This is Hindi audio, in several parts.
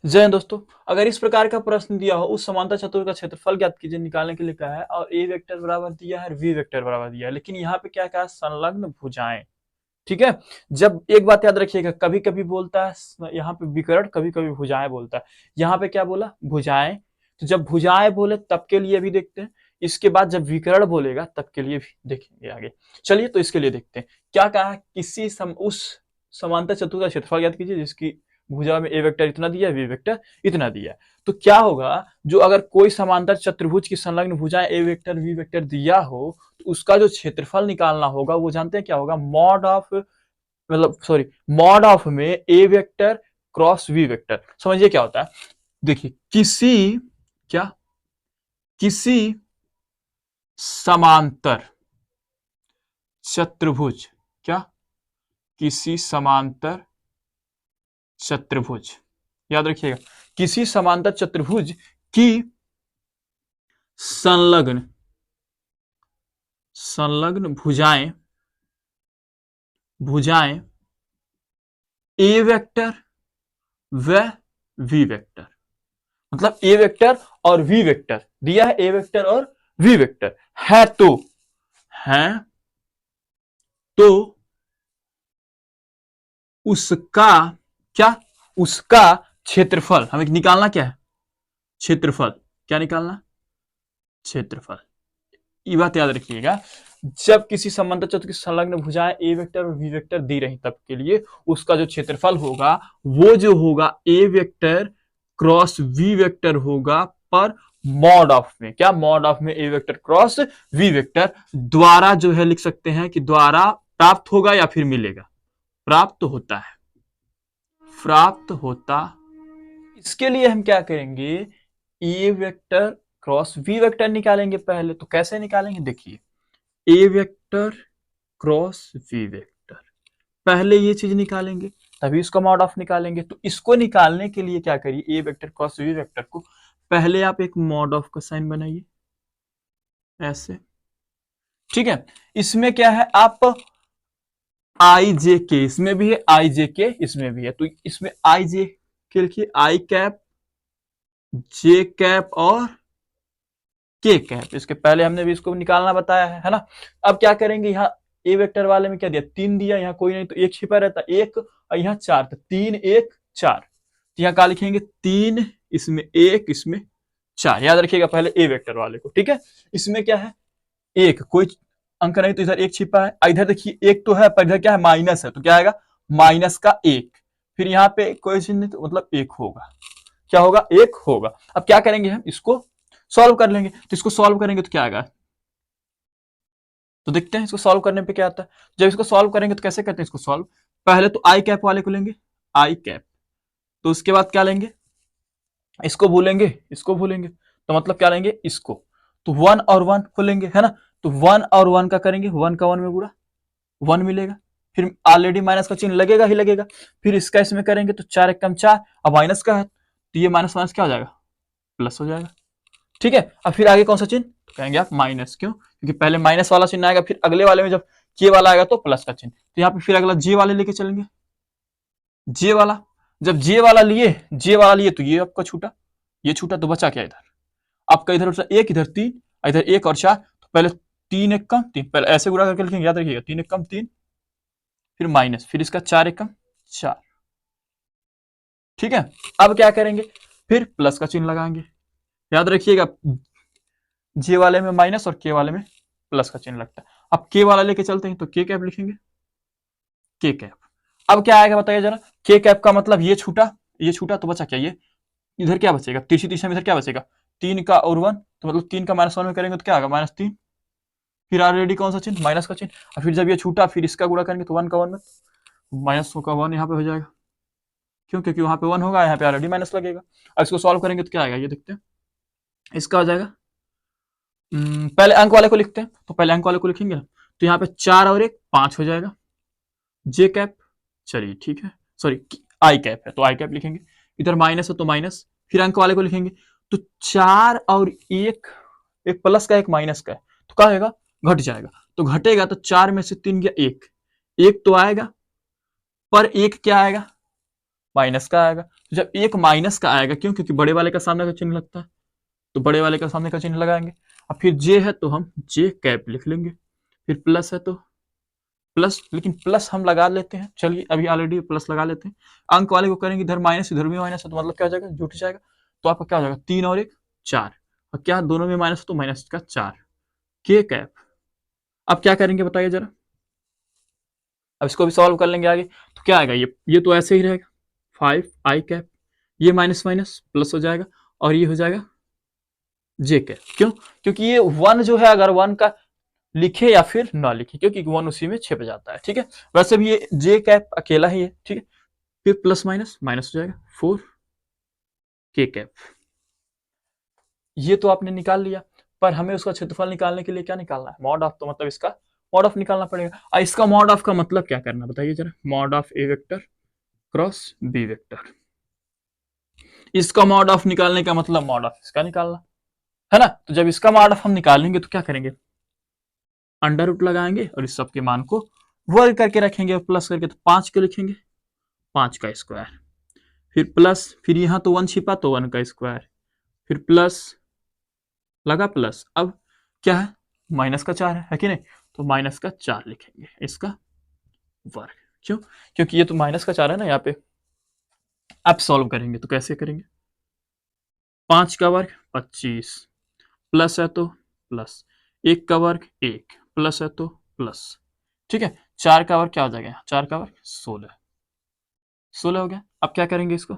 जय हिंद दोस्तों। अगर इस प्रकार का प्रश्न दिया हो, उस समांतर चतुर्भुज का क्षेत्रफल ज्ञात कीजिए, निकालने के लिए कहा है और ए वेक्टर बराबर दिया है, वी वेक्टर बराबर दिया है, लेकिन यहाँ पे क्या कहा है, संलग्न भुजाएं। ठीक है। जब एक बात याद रखिएगा, कभी कभी बोलता है यहाँ पे विकर्ण, कभी कभी भुजाएं बोलता है। यहाँ पे क्या बोला, भुजाएं। तो जब भुजाएं बोले तब के लिए भी देखते हैं, इसके बाद जब विकर्ण बोलेगा तब के लिए भी देखेंगे आगे। चलिए तो इसके लिए देखते हैं क्या कहा है, उस समांतर चतुर्भुज का क्षेत्रफल ज्ञात कीजिए जिसकी भुजा में ए वेक्टर इतना दिया है, बी वेक्टर इतना दिया है। तो क्या होगा, जो अगर कोई समांतर चतुर्भुज की संलग्न भुजाएं ए वेक्टर वी वेक्टर दिया हो, तो उसका जो क्षेत्रफल निकालना होगा वो जानते हैं क्या होगा, मॉड ऑफ, मतलब सॉरी, मॉड ऑफ में ए वेक्टर क्रॉस वी वेक्टर। समझिए क्या होता है, देखिए किसी समांतर चतुर्भुज, क्या, किसी समांतर चतुर्भुज, याद रखिएगा, किसी समांतर चतुर्भुज की संलग्न भुजाएं ए वेक्टर व वी वेक्टर, मतलब ए वेक्टर और वी वेक्टर दिया है, ए वेक्टर और वी वेक्टर है तो उसका क्या, उसका क्षेत्रफल हमें निकालना क्या है, क्षेत्रफल। क्या निकालना, क्षेत्रफल। ये बात याद रखिएगा, जब किसी समांतर चतुर्भुज की संलग्न भुजाएं ए वेक्टर और वी वेक्टर दी रही तब के लिए उसका जो क्षेत्रफल होगा वो जो होगा ए वेक्टर क्रॉस वी वेक्टर होगा, पर मॉड ऑफ में, क्या, मॉड ऑफ में ए वेक्टर क्रॉस वी वेक्टर द्वारा जो है लिख सकते हैं कि द्वारा प्राप्त होगा या फिर मिलेगा, प्राप्त होता है, प्राप्त होता। इसके लिए हम क्या करेंगे, ए वेक्टर क्रॉस वी वेक्टर निकालेंगे पहले। तो कैसे निकालेंगे, देखिए, ए वेक्टर क्रॉस वी वेक्टर, पहले ये चीज निकालेंगे तभी इसका मॉड ऑफ निकालेंगे। तो इसको निकालने के लिए क्या करिए, ए वेक्टर क्रॉस वी वेक्टर को पहले आप एक मॉड ऑफ का साइन बनाइए ऐसे। ठीक है। इसमें क्या है, आप आई जे के, इसमें भी है आई जे के, इसमें भी है, तो इसमें आई जे के लिखिए, आई कैप, जे कैप और के कैप। इसके पहले हमने भी इसको निकालना बताया है ना। अब क्या करेंगे, यहाँ ए वेक्टर वाले में क्या दिया, 3 दिया, यहाँ कोई नहीं तो एक छिपा रहता, एक, और यहाँ 4, तो 3 1 4, तो यहाँ क्या लिखेंगे, 3, इसमें 1, इसमें 4। याद रखिएगा पहले ए वेक्टर वाले को। ठीक है। इसमें क्या है, एक, कोई अंक नहीं तो इधर एक छिपा है, इधर देखिए एक तो है पर इधर क्या है, माइनस है, तो क्या आएगा, माइनस का 1। फिर यहाँ पे कोई चिन्ह नहीं तो मतलब 1 होगा, क्या होगा, 1 होगा। अब क्या करेंगे, हम इसको सॉल्व कर लेंगे। तो इसको सॉल्व करेंगे तो क्या आएगा, तो देखते हैं इसको सॉल्व करने पे क्या आता है। जब इसको सॉल्व करेंगे तो कैसे करते हैं इसको सॉल्व, पहले तो आई कैप वाले को लेंगे, आई कैप, तो उसके बाद क्या लेंगे, इसको भूलेंगे, तो मतलब क्या लेंगे, इसको, तो 1 और 1 को लेंगे, है ना। तो 1 और 1 का करेंगे, 1 का 1 में गुणा, 1 मिलेगा, फिर ऑलरेडी माइनस का चिन्ह लगेगा ही लगेगा, फिर इसका इसमें करेंगे तो 4 1 4, अब माइनस का है तो ये माइनस माइनस क्या हो जाएगा, प्लस हो जाएगा। ठीक है। अब फिर आगे कौन सा चिन्ह, तो कहेंगे आप माइनस, क्यों, क्योंकि पहले माइनस वाला चिन्ह आएगा, फिर अगले वाले में जब के वाला आएगा तो प्लस का चिन्ह। तो यहाँ पे फिर अगला जे वाले लेके चलेंगे, जे वाला, जब जे वाला लिए तो ये आपका छूटा, ये छूटा तो बचा क्या इधर, आपका इधर एक, इधर 3, इधर 1 और 4, तो पहले 3 1 कम 3, पहले ऐसे गुणा करके लिखेंगे, याद रखिएगा, 3 1 कम 3, फिर माइनस, फिर इसका 4 1 कम 4। ठीक है। अब क्या करेंगे, फिर प्लस का चिन्ह लगाएंगे, याद रखिएगा, जे वाले में माइनस और के वाले में प्लस का चिन्ह लगता है। अब के वाला लेके चलते हैं तो के कैप लिखेंगे, के कैप। अब क्या आएगा बताइए जरा, के कैप का मतलब ये छूटा तो बचा क्या, ये इधर क्या बचेगा, तिरछी दिशा में इधर क्या बचेगा, 3 का और 1, तो मतलब 3 का -1 में करेंगे तो क्या आएगा, -3, फिर ऑलरेडी कौन सा चिन्ह, माइनस का चिन्ह, और फिर जब ये छूटा फिर इसका गुणा करेंगे तो 1 का 1 में, माइनस का 1 यहाँ पे हो जाएगा, क्यों, क्योंकि वहां पे 1 होगा, यहाँ पे ऑलरेडी माइनस लगेगा। अब इसको सॉल्व करेंगे तो क्या आएगा, ये देखते हैं, इसका हो जाएगा, पहले अंक वाले को लिखते हैं, तो पहले अंक वाले को लिखेंगे ना, तो यहाँ पे 4 और 1 5 हो जाएगा, जे कैप, चलिए ठीक है, सॉरी आई कैप है तो आई कैप लिखेंगे, इधर माइनस है तो माइनस, फिर अंक वाले को लिखेंगे, तो 4 और 1, एक प्लस का एक माइनस का है, तो क्या होगा, घट जाएगा, तो घटेगा तो 4 में से 3 गया 1, 1 तो आएगा, पर 1 क्या आएगा, माइनस का आएगा, तो जब एक माइनस का आएगा, क्यों? क्योंकि बड़े वाले का सामने का चिन्ह लगता है, तो बड़े वाले का सामने का चिन्ह लगाएंगे। अब फिर जे है तो हम जे कैप लिख लेंगे, फिर प्लस है तो प्लस, लेकिन प्लस हम लगा लेते हैं, चलिए अभी ऑलरेडी प्लस लगा लेते हैं। अंक वाले को करेंगे इधर माइनस, इधर भी माइनस है, तो मतलब क्या हो जाएगा? जुट जाएगा। तो आपका क्या हो जाएगा? 3 और 1 4, और क्या दोनों में माइनस, तो माइनस का 4 के कैप। अब क्या करेंगे बताइए जरा, अब इसको भी सॉल्व कर लेंगे आगे। तो क्या आएगा? ये तो ऐसे ही रहेगा 5 आई कैप, ये माइनस माइनस प्लस हो जाएगा, और ये हो जाएगा जे कैप। क्यों? क्योंकि ये 1 जो है, अगर 1 का लिखे या फिर ना लिखे, क्योंकि 1 उसी में छिप जाता है। ठीक है, वैसे भी ये जे कैप अकेला ही है। ठीक है, फिर प्लस माइनस माइनस हो जाएगा 4 के कैप। ये तो आपने निकाल लिया, पर हमें उसका क्षेत्रफल निकालने के लिए क्या निकालना है? Mod of. तो मतलब इसका मॉड ऑफ निकालना पड़ेगा। और इसका मॉड ऑफ का मतलब क्या करना बताइए जरा? Mod of a vector cross b vector. इसका मॉड ऑफ निकालने का मतलब मॉड ऑफ इसका निकालना है ना। तो जब इसका मॉड ऑफ हम निकालेंगे तो क्या करेंगे? अंडर रूट लगाएंगे और इस सब के मान को वर्ग करके रखेंगे, और प्लस करके तो 5 को लिखेंगे, 5 का स्क्वायर, फिर प्लस, फिर यहां तो 1 छिपा तो 1 का स्क्वायर, फिर प्लस लगा प्लस, अब क्या है? माइनस का 4 है कि नहीं? तो माइनस का 4 लिखेंगे इसका वर्ग। क्यों? क्योंकि ये तो माइनस का 4 है ना यहाँ पे। अब सॉल्व करेंगे तो कैसे करेंगे? 5 का वर्ग 25, प्लस है तो प्लस, 1 का वर्ग 1, प्लस है तो प्लस। ठीक है, 4 का वर्ग क्या हो जाएगा? 4 का वर्ग 16, 16 हो गया। अब क्या करेंगे? इसको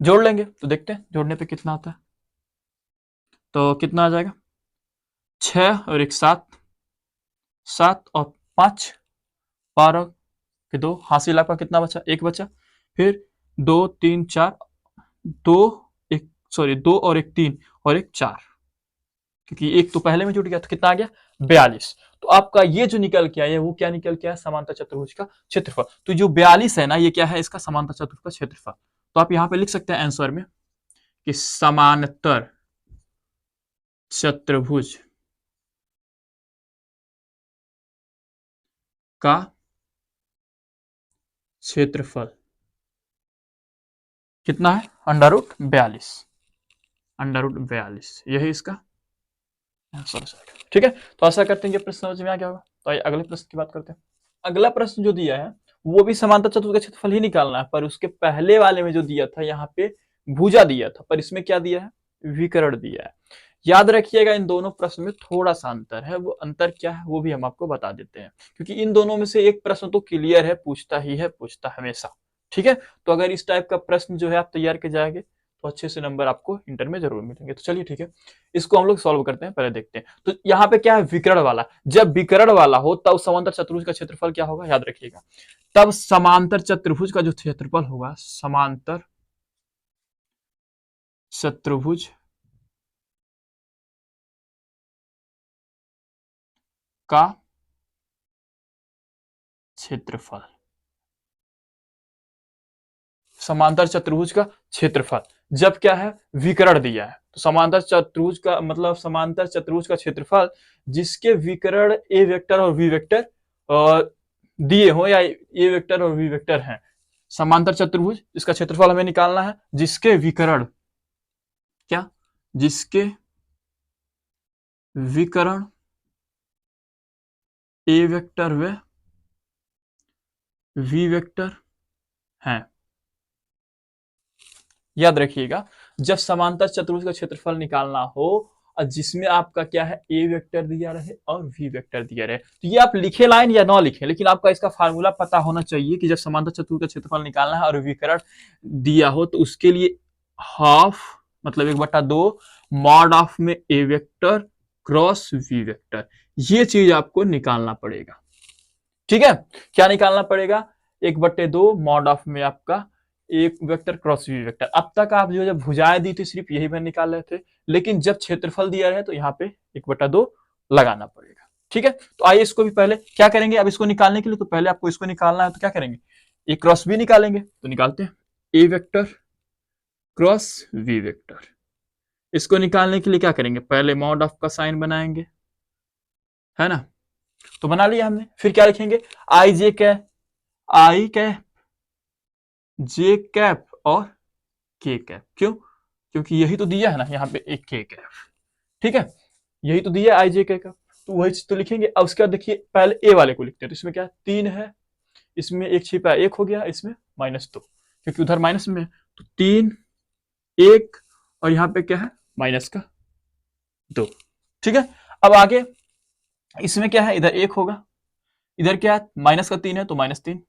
जोड़ लेंगे, तो देखते हैं जोड़ने पे कितना आता है। तो कितना आ जाएगा? 6 और 1 7, 7 और 5 12, फिर 2 हासिल आपका कितना बचा? 1 बचा, फिर 2 3 4, 2 1 सॉरी 2 और 1 3 और 1 4, क्योंकि एक तो पहले में जुट गया, तो कितना आ गया? 42। तो आपका ये जो निकल के आया वो क्या निकल के आया? समांतर चतुर्भुज का क्षेत्रफल। तो जो 42 है ना, ये क्या है? इसका समांतर चतुर्भुज का क्षेत्रफल। तो आप यहां पे लिख सकते हैं आंसर में कि समांतर चतुर्भुज का क्षेत्रफल कितना है? अंडर रूट 42, अंडर रूट 42, यही इसका आंसर है। ठीक है, तो आशा करते हैं कि प्रश्न समझ में आ गया होगा। तो आइए अगले प्रश्न की बात करते हैं। अगला प्रश्न जो दिया है वो भी समांतर चतुर्भुज का क्षेत्रफल ही निकालना है, पर उसके पहले वाले में जो दिया था यहाँ पे भुजा दिया था, पर इसमें क्या दिया है? विकर्ण दिया है। याद रखिएगा, इन दोनों प्रश्न में थोड़ा सा अंतर है। वो अंतर क्या है वो भी हम आपको बता देते हैं, क्योंकि इन दोनों में से एक प्रश्न तो क्लियर है, पूछता ही है, पूछता हमेशा। ठीक है, तो अगर इस टाइप का प्रश्न जो है आप तैयार के जाएंगे तो अच्छे से नंबर आपको इंटर में जरूर मिलेंगे। तो चलिए ठीक है, इसको हम लोग सॉल्व करते हैं, पहले देखते हैं। तो यहाँ पे क्या है? विकर्ण वाला। जब विकर्ण वाला हो तब समांतर चतुर्भुज का क्षेत्रफल क्या होगा? याद रखिएगा, तब समांतर चतुर्भुज का जो क्षेत्रफल होगा, समांतर चतुर्भुज का क्षेत्रफल, समांतर चतुर्भुज का क्षेत्रफल जब क्या है? विकर्ण दिया है। तो समांतर चतुर्भुज का मतलब समांतर चतुर्भुज का क्षेत्रफल जिसके विकर्ण ए वेक्टर और वी वेक्टर दिए हो, या ए वेक्टर और वी वेक्टर हैं। समांतर चतुर्भुज इसका क्षेत्रफल हमें निकालना है जिसके विकर्ण क्या? जिसके विकर्ण ए वेक्टर व वी वेक्टर हैं। याद रखिएगा, जब समांतर चतुर्भुज का क्षेत्रफल निकालना हो और जिसमें आपका क्या है? ए वेक्टर दिया रहे और वी वेक्टर दिया रहे, तो ये आप लिखे लाइन या ना लिखे, लेकिन आपका इसका फार्मूला पता होना चाहिए कि जब समांतर चतुर्भुज का क्षेत्रफल निकालना है और विकर्ण दिया हो तो उसके लिए हाफ मतलब 1/2 मॉड ऑफ में ए वेक्टर क्रॉस वी वेक्टर, ये चीज आपको निकालना पड़ेगा। ठीक है, क्या निकालना पड़ेगा? 1/2 मॉड ऑफ में आपका एक वेक्टर क्रॉस वी वेक्टर। अब तक आप जो जब भुजाएं दी थी सिर्फ यही पर निकाल रहे थे, लेकिन जब क्षेत्रफल दिया रहे तो यहाँ पे 1/2 लगाना पड़ेगा। ठीक है, तो आइए इसको भी पहले क्या करेंगे? अब इसको निकालने के लिए तो पहले आपको इसको निकालना है, तो क्या करेंगे? ए क्रॉस बी निकालेंगे। तो निकालते हैं, ए वेक्टर क्रॉस वी वेक्टर। इसको निकालने के लिए क्या करेंगे? पहले मॉड ऑफ का साइन बनाएंगे, है ना। तो बना लिया हमने, फिर क्या लिखेंगे? आई जे कैप, आई कैप जे कैप और के कैप। क्यों? क्योंकि यही तो दिया है ना यहाँ पे एक के कैप, ठीक है, यही तो दिया है आई जे के कैप, तो वही चीज तो लिखेंगे। अब उसके बाद देखिए पहले ए वाले को लिखते हैं, तो इसमें क्या 3 है, इसमें एक छिपा है, 1 हो गया, इसमें -2 क्योंकि उधर माइनस में है, तो 3 1 और यहाँ पे क्या है -2, ठीक है। अब आगे इसमें क्या है, इधर 1 होगा, इधर क्या है -3 है तो -3,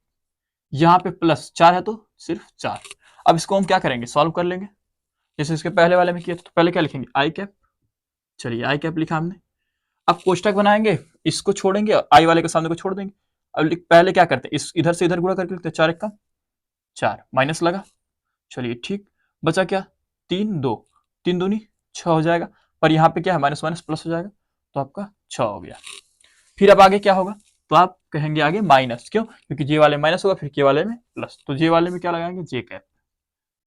यहाँ पे +4 है तो सिर्फ 4। अब इसको हम क्या करेंगे, सॉल्व कर लेंगे जैसे इसके पहले वाले में किया था। तो पहले क्या लिखेंगे आई कैप, चलिए आई कैप लिखा हमने। अब कोष्टक बनाएंगे, इसको छोड़ेंगे और आई वाले के सामने को छोड़ देंगे। अब पहले क्या करते हैं, इस इधर से इधर गुणा करके लिखते हैं, 4 1 का 4 माइनस लगा, चलिए ठीक, बचा क्या 3 2, 3 दूनी 6 हो जाएगा, पर यहाँ पे क्या है माइनस माइनस प्लस हो जाएगा, तो आपका 6 हो गया। फिर अब आगे क्या होगा, तो आप कहेंगे आगे माइनस, क्यों? क्योंकि जे वाले माइनस होगा, फिर के वाले में प्लस, तो जे वाले में क्या लगाएंगे जे कैप।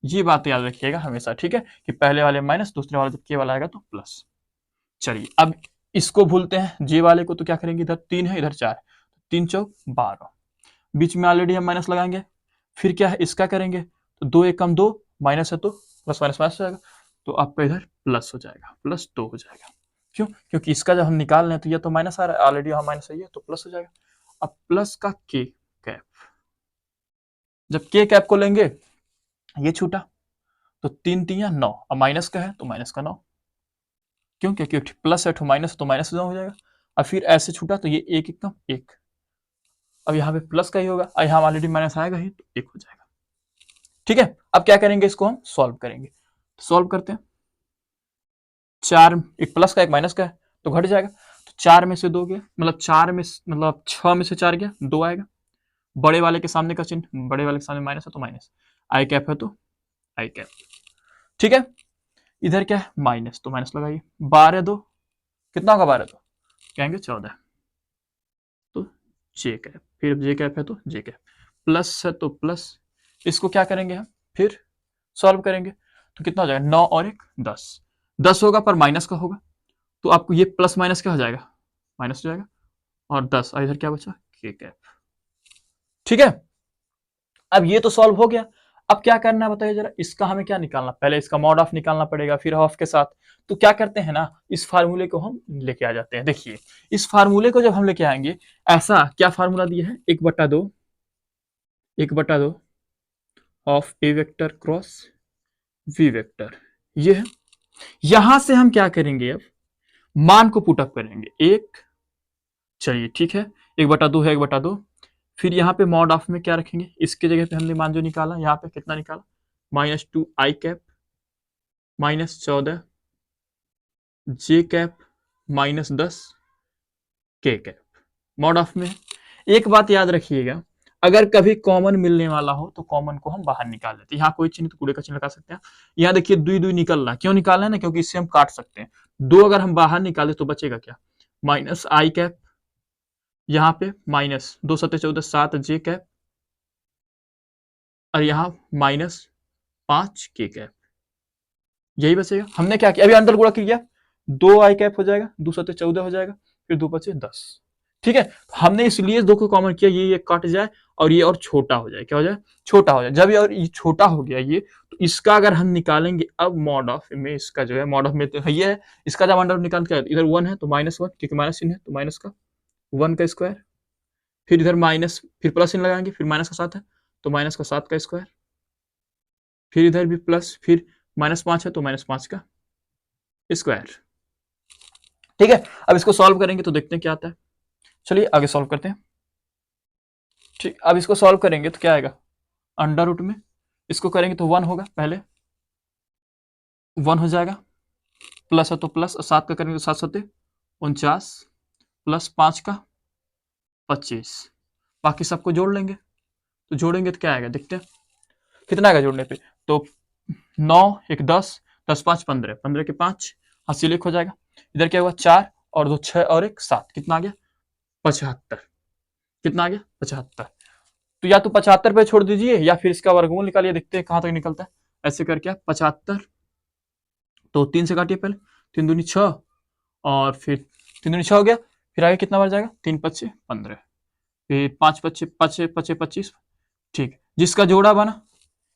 ये बात याद रखिएगा हमेशा, ठीक है, कि पहले वाले माइनस, दूसरे वाले जब के वाला आएगा तो प्लस। चलिए अब इसको भूलते हैं, जे वाले को, तो क्या करेंगे, इधर 3 है इधर 4, 3 चौक 12, बीच में ऑलरेडी हम माइनस लगाएंगे। फिर क्या है, इसका करेंगे तो 2 1 कम 2, माइनस है तो प्लस माइनस माइनस हो जाएगा, तो आपका इधर प्लस हो जाएगा, +2 हो जाएगा। क्यों? क्योंकि इसका जब हम निकाल रहे हैं तो ये तो माइनस आ रहा है, ऑलरेडी यहाँ माइनस है, तो प्लस हो जाएगा। अब प्लस का के कैप, जब के कैप को लेंगे ये छूटा तो 3 3 9, अब माइनस का है तो माइनस का 9, क्यों? क्योंकि प्लस है तो माइनस, तो माइनस 9 हो जाएगा। अब फिर ऐसे छूटा तो ये 1 1 1, अब यहाँ पे प्लस का ही होगा, यहाँ ऑलरेडी माइनस आएगा ही, तो 1 हो जाएगा, ठीक है। अब क्या करेंगे, इसको हम सॉल्व करेंगे, तो सॉल्व करते हैं। 4, एक प्लस का एक माइनस का है तो घट जाएगा, तो 4 में से 2 गया, मतलब 4 में मतलब 6 में से 4 गया, 2 आएगा। बड़े वाले के सामने का चिन्ह, बड़े वाले के सामने माइनस है तो माइनस, आई कैप है तो आई कैप, ठीक है। इधर क्या है माइनस, तो माइनस लगाइए, 12 2 कितना होगा, 12 2 कहेंगे 14, तो जे कैप, फिर जे कैप है तो जे कैप, प्लस है तो प्लस, इसको क्या करेंगे हम फिर सॉल्व करेंगे, तो कितना हो जाएगा 9 और 1 10, 10 होगा पर माइनस का होगा, तो आपको ये प्लस माइनस क्या हो जाएगा, माइनस हो जाएगा, और 10, और इधर क्या बचा के कैप, ठीक है। अब ये तो सॉल्व हो गया। अब क्या करना है बताइए जरा, इसका हमें क्या निकालना, पहले इसका मॉड ऑफ निकालना पड़ेगा, फिर ऑफ के साथ। तो क्या करते हैं ना, इस फार्मूले को हम लेके आ जाते हैं। देखिए इस फार्मूले को जब हम लेके आएंगे, ऐसा क्या फार्मूला दिया है, 1/2 of a vector cross b vector, ये है। यहां से हम क्या करेंगे, अब मान को पुटअप करेंगे, एक, चलिए ठीक है, 1/2 है 1/2, फिर यहाँ पे मॉड ऑफ में क्या रखेंगे, इसके जगह पे हमने मान जो निकाला, यहाँ पे कितना निकाला, -2 आई कैप, -14 जे कैप, -10 के कैप, मॉड ऑफ में। एक बात याद रखिएगा, अगर कभी कॉमन मिलने वाला हो तो कॉमन को हम बाहर निकाल लेते हैं। यहाँ कोई चिन्ह तो कूड़े का चिन्ह लगा सकते हैं। यहाँ देखिए 2 2 निकल रहा, क्यों निकाल रहे हैं ना, क्योंकि इससे हम काट सकते हैं। 2 अगर हम बाहर निकाले तो बचेगा क्या, माइनस आई कैप, यहाँ पे -2 7 14 7 जे कैप, और यहाँ -5 के कैप, यही बचेगा। हमने क्या किया, अभी अंदर गुणा किया, 2 आई कैप हो जाएगा, 2 7 14 हो जाएगा, फिर 2 5 10, ठीक है। हमने इसलिए 2 को कॉमन किया, ये कट जाए और ये और छोटा हो जाए, क्या हो जाए, छोटा हो जाए। जब ये और ये छोटा हो गया ये, तो इसका अगर हम निकालेंगे, अब मॉड ऑफ में इसका जो है, मॉड ऑफ में तो ये है, इसका जब अंडर निकाल के इधर 1 है तो -1, क्योंकि माइनस चिन्ह है तो माइनस का 1 का स्क्वायर, फिर इधर माइनस, फिर प्लस चिन्ह लगाएंगे, फिर माइनस का 7 है तो माइनस का 7 का स्क्वायर, फिर इधर भी प्लस, फिर -5 है तो -5 का स्क्वायर, ठीक है। अब इसको सॉल्व करेंगे तो देखते हैं क्या आता है। चलिए आगे सॉल्व करते हैं, ठीक। अब इसको सॉल्व करेंगे तो क्या आएगा, अंडर रूट में इसको करेंगे तो 1 होगा, पहले 1 हो जाएगा, प्लस है तो प्लस, 7 का करेंगे तो 7 7 49, प्लस 5 का 25, बाकी सबको जोड़ लेंगे, तो जोड़ेंगे तो क्या आएगा देखते हैं, कितना आएगा जोड़ने पे, तो 9 1 10 10 5 15, 15 के 5 हासिल 1 हो जाएगा, इधर क्या हुआ 4 और 2 6 और 1 7, कितना आ गया 75, कितना आ गया 75। तो या तो 75 पे छोड़ दीजिए या फिर इसका वर्गमूल निकालिए, देखते हैं कहां तक निकलता है। ऐसे करके 75, तो 3 से काटिए पहले, 3 दूनी 6, और फिर 3 दूनी 6 हो गया, फिर आगे कितना बढ़ जाएगा, 3 5 15, फिर 5 5 5 5 25, ठीक। जिसका जोड़ा बना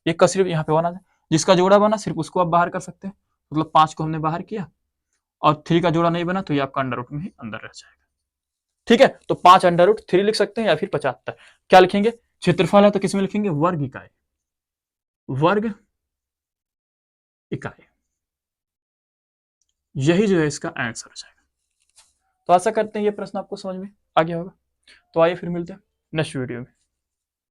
एक का सिर्फ यहाँ पे 1 आ जाए, जिसका जोड़ा बना सिर्फ उसको आप बाहर कर सकते हैं, मतलब 5 को हमने बाहर किया और 3 का जोड़ा नहीं बना तो ये आपका अंडर रूट में ही अंदर रह जाएगा। ठीक है, तो 5 अंडर रूट 3 लिख सकते हैं या फिर 75। क्या लिखेंगे, क्षेत्रफल है तो किसमें लिखेंगे, वर्ग इकाई, वर्ग इकाई, यही जो है इसका आंसर हो जाएगा। तो आशा करते हैं ये प्रश्न आपको समझ में आ गया होगा। तो आइए फिर मिलते हैं नेक्स्ट वीडियो में।